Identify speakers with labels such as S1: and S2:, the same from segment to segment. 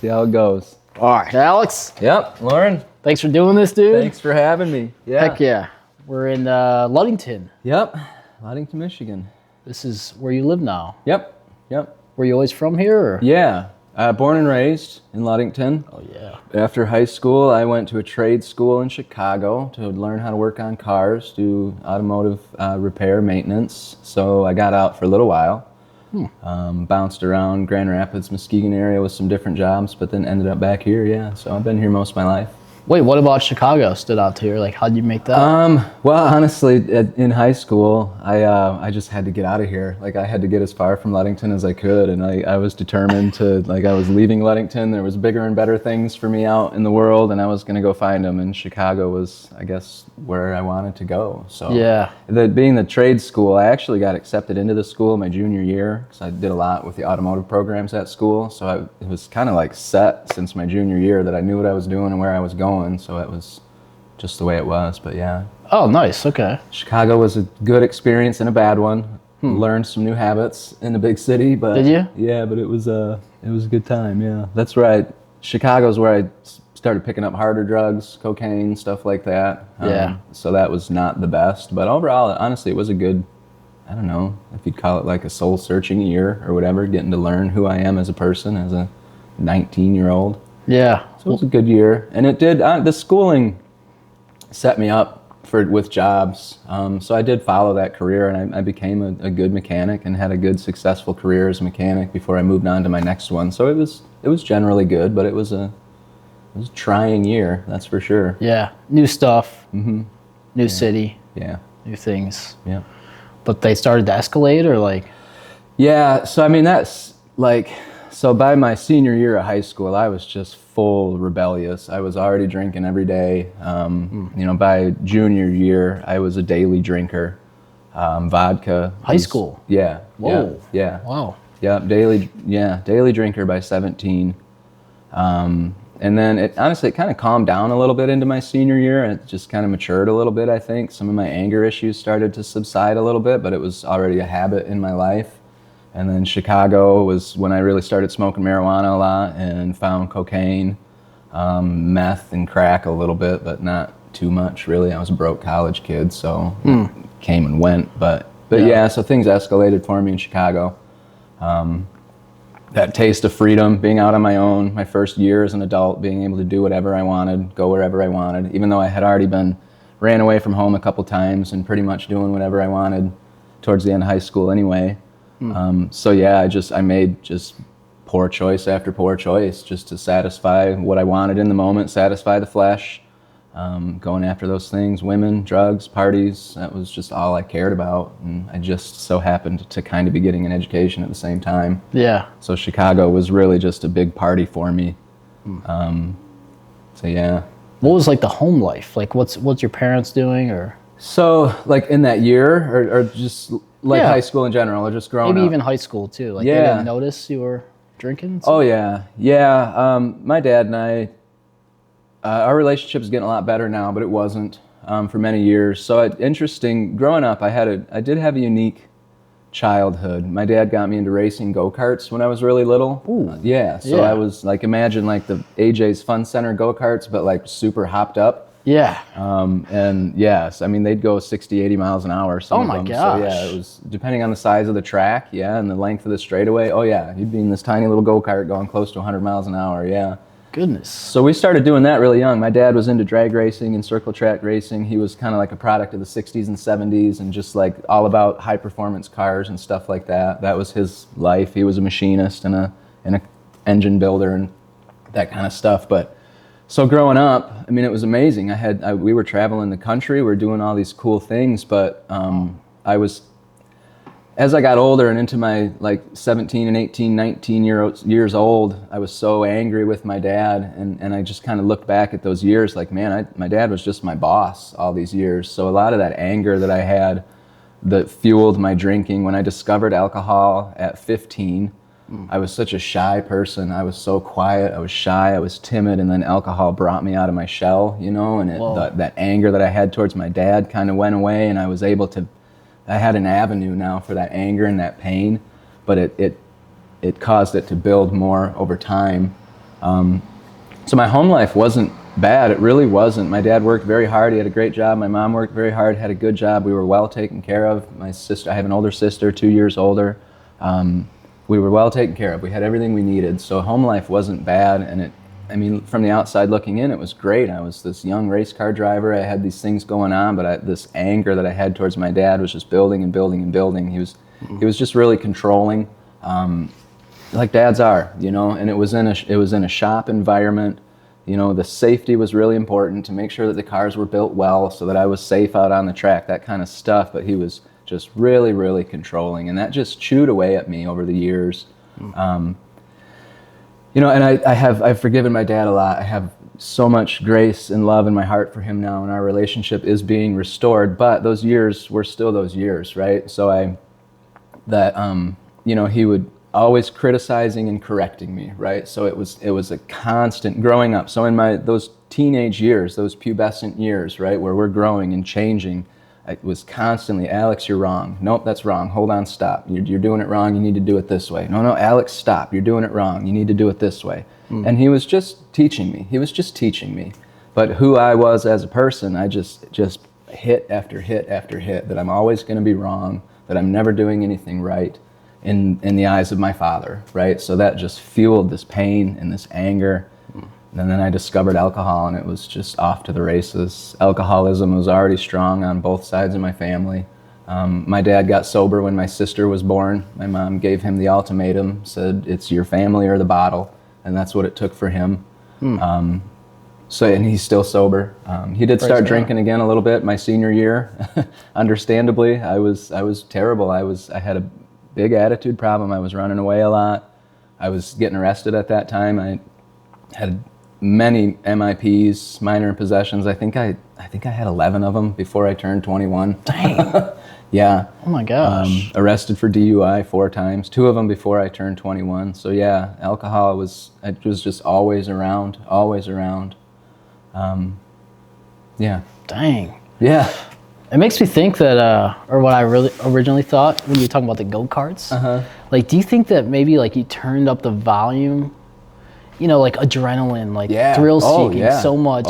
S1: See how it goes.
S2: All right, Alex.
S1: Yep, Lauren.
S2: Thanks for doing this, dude.
S1: Thanks for having me. Yeah.
S2: Heck yeah. We're in Ludington.
S1: Yep, Ludington, Michigan.
S2: This is where you live now.
S1: Yep.
S2: Were you always from here? Or?
S1: Yeah, born and raised in Ludington.
S2: Oh, yeah.
S1: After high school, I went to a trade school in Chicago to learn how to work on cars, do automotive repair, maintenance. So I got out for a little while. Bounced around Grand Rapids, Muskegon area with some different jobs, but then ended up back here, yeah. So I've been here most of my life.
S2: Wait, what about Chicago stood out to you? Like, how'd you make that?
S1: Well, honestly, in high school, I just had to get out of here. Like, I had to get as far from Ludington as I could, and I was determined to, like, I was leaving Ludington. There was bigger and better things for me out in the world, and I was going to go find them, and Chicago was, I guess, where I wanted to go. So,
S2: yeah.
S1: Being the trade school, I actually got accepted into the school my junior year, because I did a lot with the automotive programs at school, so it was kind of like set since my junior year that I knew what I was doing and where I was going. So it was just the way it was, but yeah.
S2: Oh, nice. Okay.
S1: Chicago was a good experience and a bad one. Learned some new habits in the big city, but
S2: did you?
S1: Yeah, but it was a good time. Yeah, that's right. Chicago's where I started picking up harder drugs, cocaine, stuff like that.
S2: Yeah.
S1: So that was not the best, but overall, honestly, it was a good. I don't know if you'd call it like a soul-searching year or whatever, getting to learn who I am as a person, as a 19-year-old.
S2: Yeah.
S1: So it was a good year, and it did. The schooling set me up with jobs. So I did follow that career, and I became a good mechanic and had a good, successful career as a mechanic before I moved on to my next one. So it was generally good, but it was a trying year, that's for sure.
S2: Yeah. New stuff. New city.
S1: Yeah.
S2: New things.
S1: Yeah.
S2: But they started to escalate, or like? Yeah.
S1: So I mean, that's like. So by my senior year of high school, I was just full rebellious. I was already drinking every day. By junior year, I was a daily drinker. Vodka.
S2: High school?
S1: Yeah.
S2: Whoa.
S1: Yeah.
S2: Wow.
S1: Yeah, daily drinker by 17. And then it kind of calmed down a little bit into my senior year, and it just kind of matured a little bit, I think. Some of my anger issues started to subside a little bit, but it was already a habit in my life. And then Chicago was when I really started smoking marijuana a lot and found cocaine, meth and crack a little bit, but not too much really. I was a broke college kid, so it came and went. But yeah, so things escalated for me in Chicago. That taste of freedom, being out on my own, my first year as an adult, being able to do whatever I wanted, go wherever I wanted, even though I had already ran away from home a couple times and pretty much doing whatever I wanted towards the end of high school anyway. So yeah, I made just poor choice after poor choice just to satisfy what I wanted in the moment, satisfy the flesh, going after those things, women, drugs, parties. That was just all I cared about. And I just so happened to kind of be getting an education at the same time.
S2: Yeah.
S1: So Chicago was really just a big party for me. So yeah.
S2: What was like the home life? Like what's your parents doing, or?
S1: So like in that year or just like high school in general, or just growing up?
S2: Maybe even high school too. Like they didn't notice you were drinking?
S1: Oh yeah. My dad and I, our relationship is getting a lot better now, but it wasn't for many years. So interesting, growing up, I did have a unique childhood. My dad got me into racing go-karts when I was really little.
S2: Ooh.
S1: So I was like, imagine like the AJ's Fun Center go-karts, but like super hopped up.
S2: Yeah.
S1: And yes, I mean, they'd go 60, 80 miles an hour. Some of them.
S2: Gosh.
S1: So yeah, it was depending on the size of the track, and the length of the straightaway. Oh yeah, you'd be in this tiny little go-kart going close to 100 miles an hour, yeah.
S2: Goodness.
S1: So we started doing that really young. My dad was into drag racing and circle track racing. He was kind of like a product of the 60s and 70s and just like all about high performance cars and stuff like that. That was his life. He was a machinist and a engine builder and that kind of stuff. But so growing up, I mean, it was amazing. We were traveling the country, we were doing all these cool things, but as I got older and into my like 17 and 18, 19 years old, I was so angry with my dad, and I just kind of looked back at those years like, man, my dad was just my boss all these years. So a lot of that anger that I had that fueled my drinking. When I discovered alcohol at 15, I was such a shy person. I was so quiet, I was shy, I was timid, and then alcohol brought me out of my shell, and that anger that I had towards my dad kind of went away, and I was able to, I had an avenue now for that anger and that pain, but it caused it to build more over time. So my home life wasn't bad. It really wasn't. My dad worked very hard. He had a great job. My mom worked very hard, had a good job. We were well taken care of. My sister, I have an older sister, 2 years older. We were well taken care of. We had everything we needed. So home life wasn't bad. And from the outside looking in, it was great. I was this young race car driver. I had these things going on, but this anger that I had towards my dad was just building and building and building. He was just really controlling. Like dads are, and it was in a shop environment. The safety was really important to make sure that the cars were built well so that I was safe out on the track, that kind of stuff. But he was just really, really controlling, and that just chewed away at me over the years. And I've forgiven my dad a lot. I have so much grace and love in my heart for him now, and our relationship is being restored. But those years were still those years, right? So he would always criticizing and correcting me, right? So it was a constant growing up. So in those teenage years, those pubescent years, right, where we're growing and changing, it was constantly, Alex, you're wrong. Nope, that's wrong. Hold on, stop. You're doing it wrong. You need to do it this way. No, Alex, stop. You're doing it wrong. You need to do it this way. And he was just teaching me. But who I was as a person, I just hit after hit after hit, that I'm always going to be wrong, that I'm never doing anything right in the eyes of my father, right? So that just fueled this pain and this anger. And then I discovered alcohol, and it was just off to the races. Alcoholism was already strong on both sides of my family. My dad got sober when my sister was born. My mom gave him the ultimatum, said, it's your family or the bottle, and that's what it took for him. And he's still sober. He did start drinking again a little bit my senior year. Understandably, I was terrible. I had a big attitude problem. I was running away a lot. I was getting arrested at that time. I had many MIPs, minor in possessions. I think I had 11 of them before I turned 21.
S2: Dang.
S1: Yeah.
S2: Oh my gosh.
S1: Arrested for DUI 4 times, 2 of them before I turned 21. So yeah, alcohol was just always around. Yeah.
S2: Dang.
S1: Yeah.
S2: It makes me think that, or what I really originally thought when you were talking about the go-karts, like, do you think that maybe like you turned up the volume, like adrenaline, like thrill seeking so much,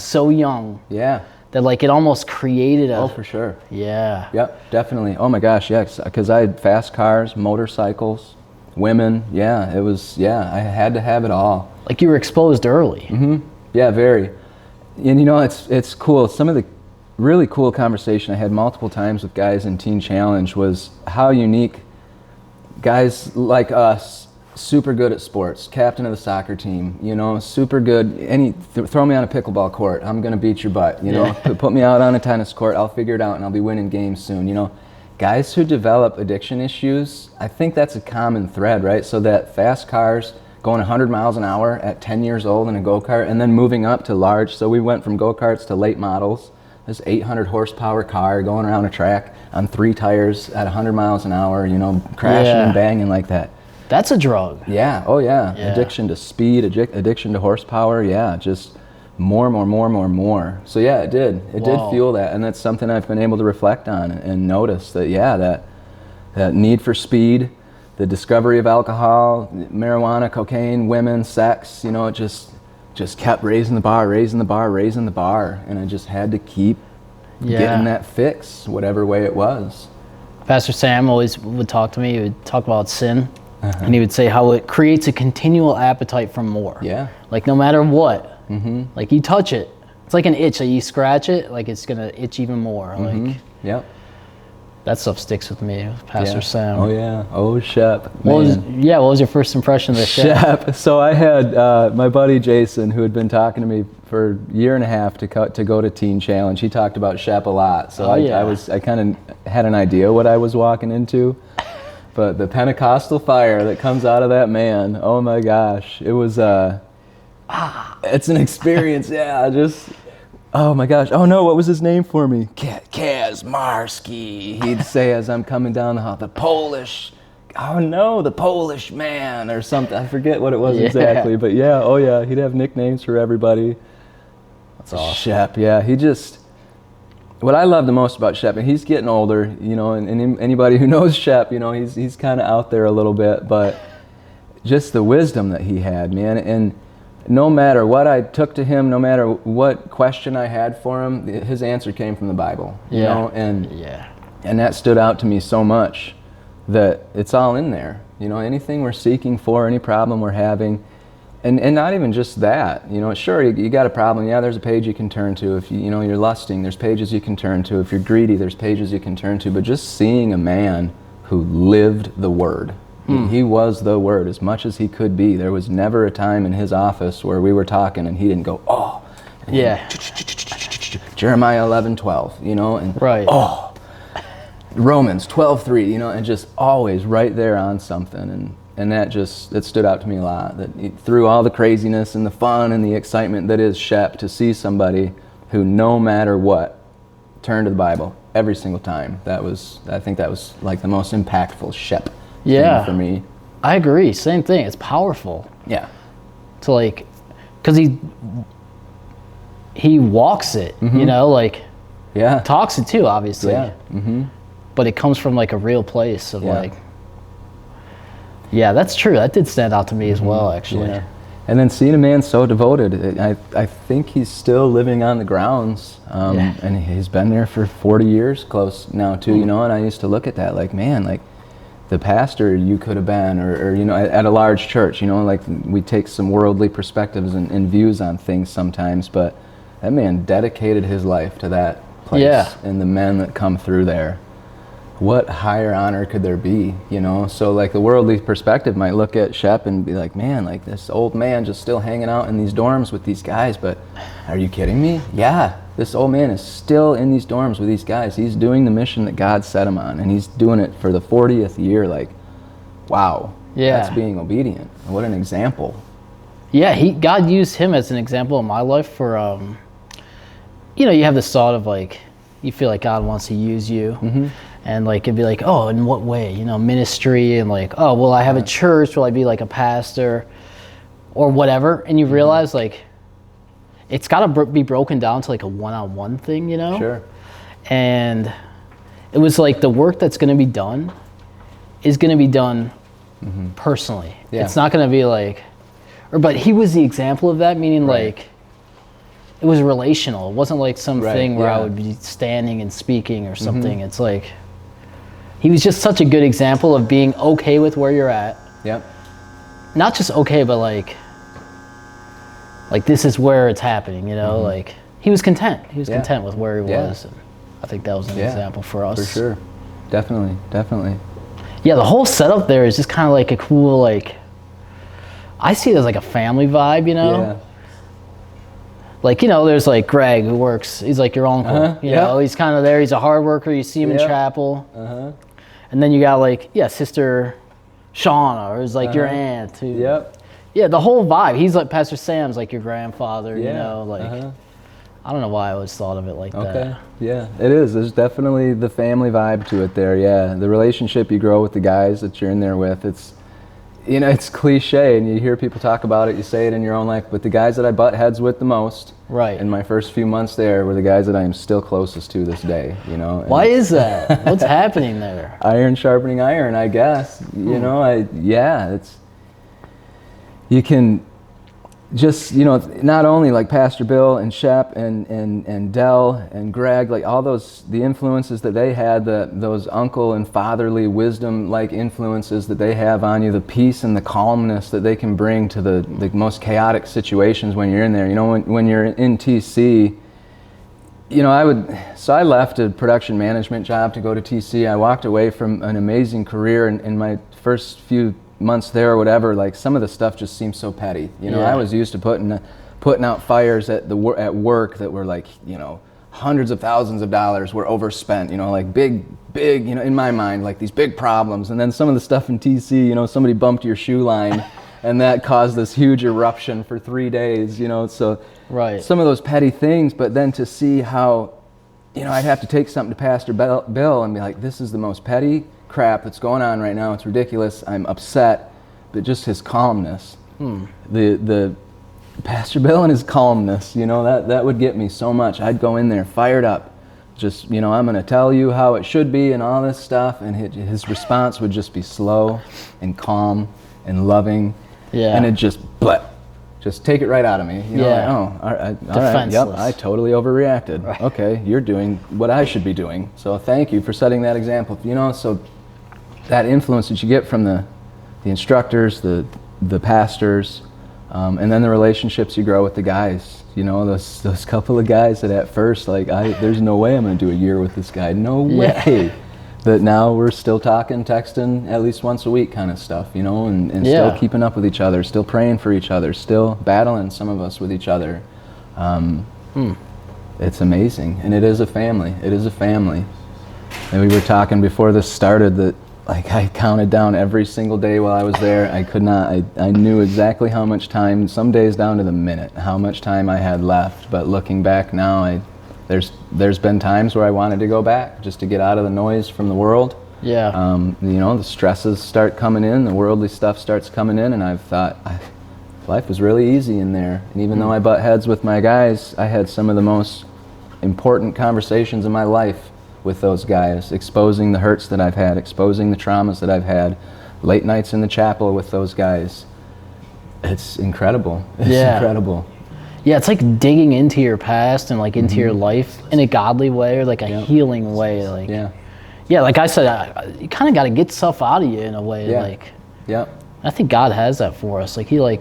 S2: so young, that like it almost created a...
S1: Oh, for sure.
S2: Yeah.
S1: Yep, definitely. Oh my gosh, yeah, because I had fast cars, motorcycles, women, I had to have it all.
S2: Like you were exposed early.
S1: Mm-hmm. Yeah, very. And it's cool. Some of the really cool conversation I had multiple times with guys in Teen Challenge was how unique guys like us, super good at sports, captain of the soccer team, super good. Throw me on a pickleball court, I'm gonna beat your butt. Put me out on a tennis court, I'll figure it out, and I'll be winning games soon. Guys who develop addiction issues, I think that's a common thread, right? So that fast cars going 100 miles an hour at 10 years old in a go-kart, and then moving up to large. So we went from go-karts to late models. This 800 horsepower car going around a track on 3 tires at 100 miles an hour, crashing and banging like that.
S2: That's a drug.
S1: Yeah. Oh yeah. Addiction to speed, addiction to horsepower. Yeah. Just more. So yeah, it did. It did fuel that, and that's something I've been able to reflect on and notice that that need for speed, the discovery of alcohol, marijuana, cocaine, women, sex. It just kept raising the bar, and I just had to keep getting that fix, whatever way it was.
S2: Pastor Sam always would talk to me. He would talk about sin, and he would say how it creates a continual appetite for more. Yeah. Like no matter what, like you touch it, it's like an itch. Like you scratch it, like it's gonna itch even more. Like,
S1: yep.
S2: That stuff sticks with me, Pastor Sam.
S1: Oh yeah. Oh Shep.
S2: What was your first impression of the Shep?
S1: So I had my buddy Jason, who had been talking to me for a year and a half to go to Teen Challenge. He talked about Shep a lot, so I kind of had an idea what I was walking into. But the Pentecostal fire that comes out of that man, oh my gosh, it was it's an experience. Oh my gosh. Oh no, what was his name for me? Kazmarski. He'd say as I'm coming down the hall, the Polish man or something. I forget what it was exactly, but he'd have nicknames for everybody.
S2: That's awesome.
S1: Shep, what I love the most about Shep, and he's getting older, and anybody who knows Shep, he's kind of out there a little bit, but just the wisdom that he had, man. And no matter what I took to him, no matter what question I had for him, his answer came from the Bible. You know? And that stood out to me so much that it's all in there. You know, anything we're seeking for, any problem we're having, and not even just that. You know, sure, you got a problem. Yeah, there's a page you can turn to. If you know you're lusting, there's pages you can turn to. If you're greedy, there's pages you can turn to. But just seeing a man who lived the Word. He was the Word as much as he could be. There was never a time in his office where we were talking and he didn't go, oh,
S2: yeah,
S1: Jeremiah 11:12, you know, and
S2: right,
S1: oh, Romans 12:3, you know, and just always right there on something. And that stood out to me a lot. That through all the craziness and the fun and the excitement that is Shep, to see somebody who, no matter what, turned to the Bible every single time. I think that was like the most impactful Shep.
S2: Yeah,
S1: for me.
S2: I agree. Same thing. It's powerful.
S1: Yeah.
S2: To like, because he walks it, you know, like, talks it too, obviously.
S1: Yeah.
S2: But it comes from like a real place of like, yeah, that's true. That did stand out to me as well, actually.
S1: Yeah. And then seeing a man so devoted, I think he's still living on the grounds, and he's been there for 40 years, close now too, you know. And I used to look at that like, man, like, the pastor you could have been, or you know, at a large church, you know, like we take some worldly perspectives and views on things sometimes, but that man dedicated his life to that place and the men that come through there. What higher honor could there be, you know? So like the worldly perspective might look at Shep and be like, man, like this old man just still hanging out in these dorms with these guys, but are you kidding me? Yeah, this old man is still in these dorms with these guys. He's doing the mission that God set him on, and he's doing it for the 40th year. Like, wow, that's being obedient. What an example.
S2: Yeah, God used him as an example in my life for, you know, you have this thought of like, you feel like God wants to use you. And like, it'd be like, oh, in what way? You know, ministry, and like, oh, will I have a church? Will I be like a pastor or whatever? And you realize like, it's got to be broken down to like a one-on-one thing, you know?
S1: Sure.
S2: And it was like the work that's going to be done is going to be done personally. Yeah. It's not going to be like, but he was the example of that, meaning like, it was relational. It wasn't like something where I would be standing and speaking or something. It's like, he was just such a good example of being okay with where you're at.
S1: Yep.
S2: Not just okay, but like this is where it's happening, you know? Like, he was content. He was content with where he was. And I think that was an example for us.
S1: For sure. Definitely.
S2: Yeah, the whole setup there is just kind of like a cool, like, I see it as like a family vibe, you know? Yeah. Like, you know, there's like Greg who works, he's like your uncle, you know, he's kind of there, he's a hard worker, you see him in chapel. And then you got like, Sister Shauna, or is like your aunt who, yeah, the whole vibe. He's like, Pastor Sam's like your grandfather, you know, like, I don't know why I always thought of it like that.
S1: Yeah, it is. There's definitely the family vibe to it there, the relationship you grow with the guys that you're in there with, it's, you know, it's cliche, and you hear people talk about it, you say it in your own life, but the guys that I butt heads with the most in my first few months there were the guys that I am still closest to this day, you know.
S2: Why is that? What's happening there?
S1: Iron sharpening iron, I guess. You know, it's, you can just, you know, not only like Pastor Bill and Shep and Dell and Greg, like all those, the influences that they had, those uncle and fatherly wisdom like influences that they have on you, the peace and the calmness that they can bring to the most chaotic situations when you're in there. You know, when you're in TC, you know, I left a production management job to go to TC. I walked away from an amazing career in my first few months there or whatever. Like, some of the stuff just seems so petty, you know. I was used to putting out fires at work that were like, you know, hundreds of thousands of dollars were overspent, you know, like big, you know, in my mind, like these big problems. And then some of the stuff in TC, you know, somebody bumped your shoe line and that caused this huge eruption for 3 days, you know. So some of those petty things, but then to see how, you know, I'd have to take something to Pastor Bill and be like, this is the most petty crap that's going on right now. It's ridiculous. I'm upset. But just his calmness, the Pastor Bill and his calmness, you know, that would get me so much. I'd go in there fired up, just, you know, I'm going to tell you how it should be and all this stuff, and his response would just be slow and calm and loving.
S2: Yeah.
S1: And it just take it right out of me. You know,
S2: Yeah.
S1: like, oh, all right, yep,
S2: Defenseless.
S1: I totally overreacted.
S2: Right.
S1: Okay, you're doing what I should be doing. So thank you for setting that example. You know, so that influence that you get from the instructors, the pastors, and then the relationships you grow with the guys. You know, those couple of guys that at first, like, there's no way I'm going to do a year with this guy. No way. That now we're still talking, texting at least once a week kind of stuff, you know, and still keeping up with each other, still praying for each other, still battling, some of us, with each other. It's amazing. And it is a family. It is a family. And we were talking before this started that, like, I counted down every single day while I was there. I could not, I knew exactly how much time, some days down to the minute, how much time I had left. But looking back now, there's been times where I wanted to go back just to get out of the noise from the world.
S2: Yeah.
S1: You know, the stresses start coming in, the worldly stuff starts coming in, and I've thought, life was really easy in there. And even though I butt heads with my guys, I had some of the most important conversations in my life with those guys, exposing the hurts that I've had, exposing the traumas that I've had, late nights in the chapel with those guys. It's incredible. It's incredible.
S2: Yeah, it's like digging into your past and like into your life in a godly way, or like a healing way. Like, yeah, like I said, you kind of got to get stuff out of you in a way. Like, I think God has that for us. Like, He like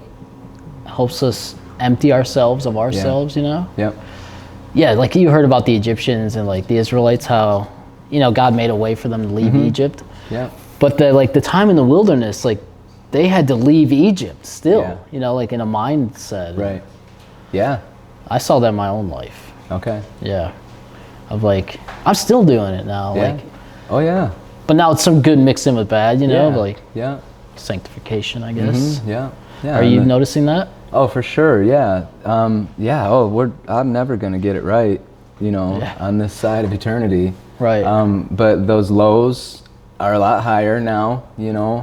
S2: helps us empty ourselves of ourselves. You know. Yeah, like you heard about the Egyptians and like the Israelites, how, you know, God made a way for them to leave Egypt. But the time in the wilderness, like, they had to leave Egypt still. You know, like in a mindset.
S1: Right. Yeah.
S2: I saw that in my own life.
S1: Okay.
S2: Yeah. Of like, I'm still doing it now. Like,
S1: oh yeah.
S2: But now it's some good mixed in with bad, you know, like sanctification, I guess.
S1: Yeah.
S2: Are you noticing that?
S1: Oh, for sure. Yeah. Oh, I'm never going to get it right, you know, on this side of eternity.
S2: Right.
S1: But those lows are a lot higher now, you know.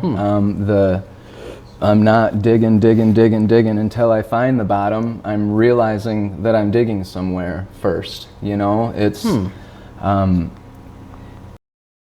S1: I'm not digging until I find the bottom. I'm realizing that I'm digging somewhere first, you know. It's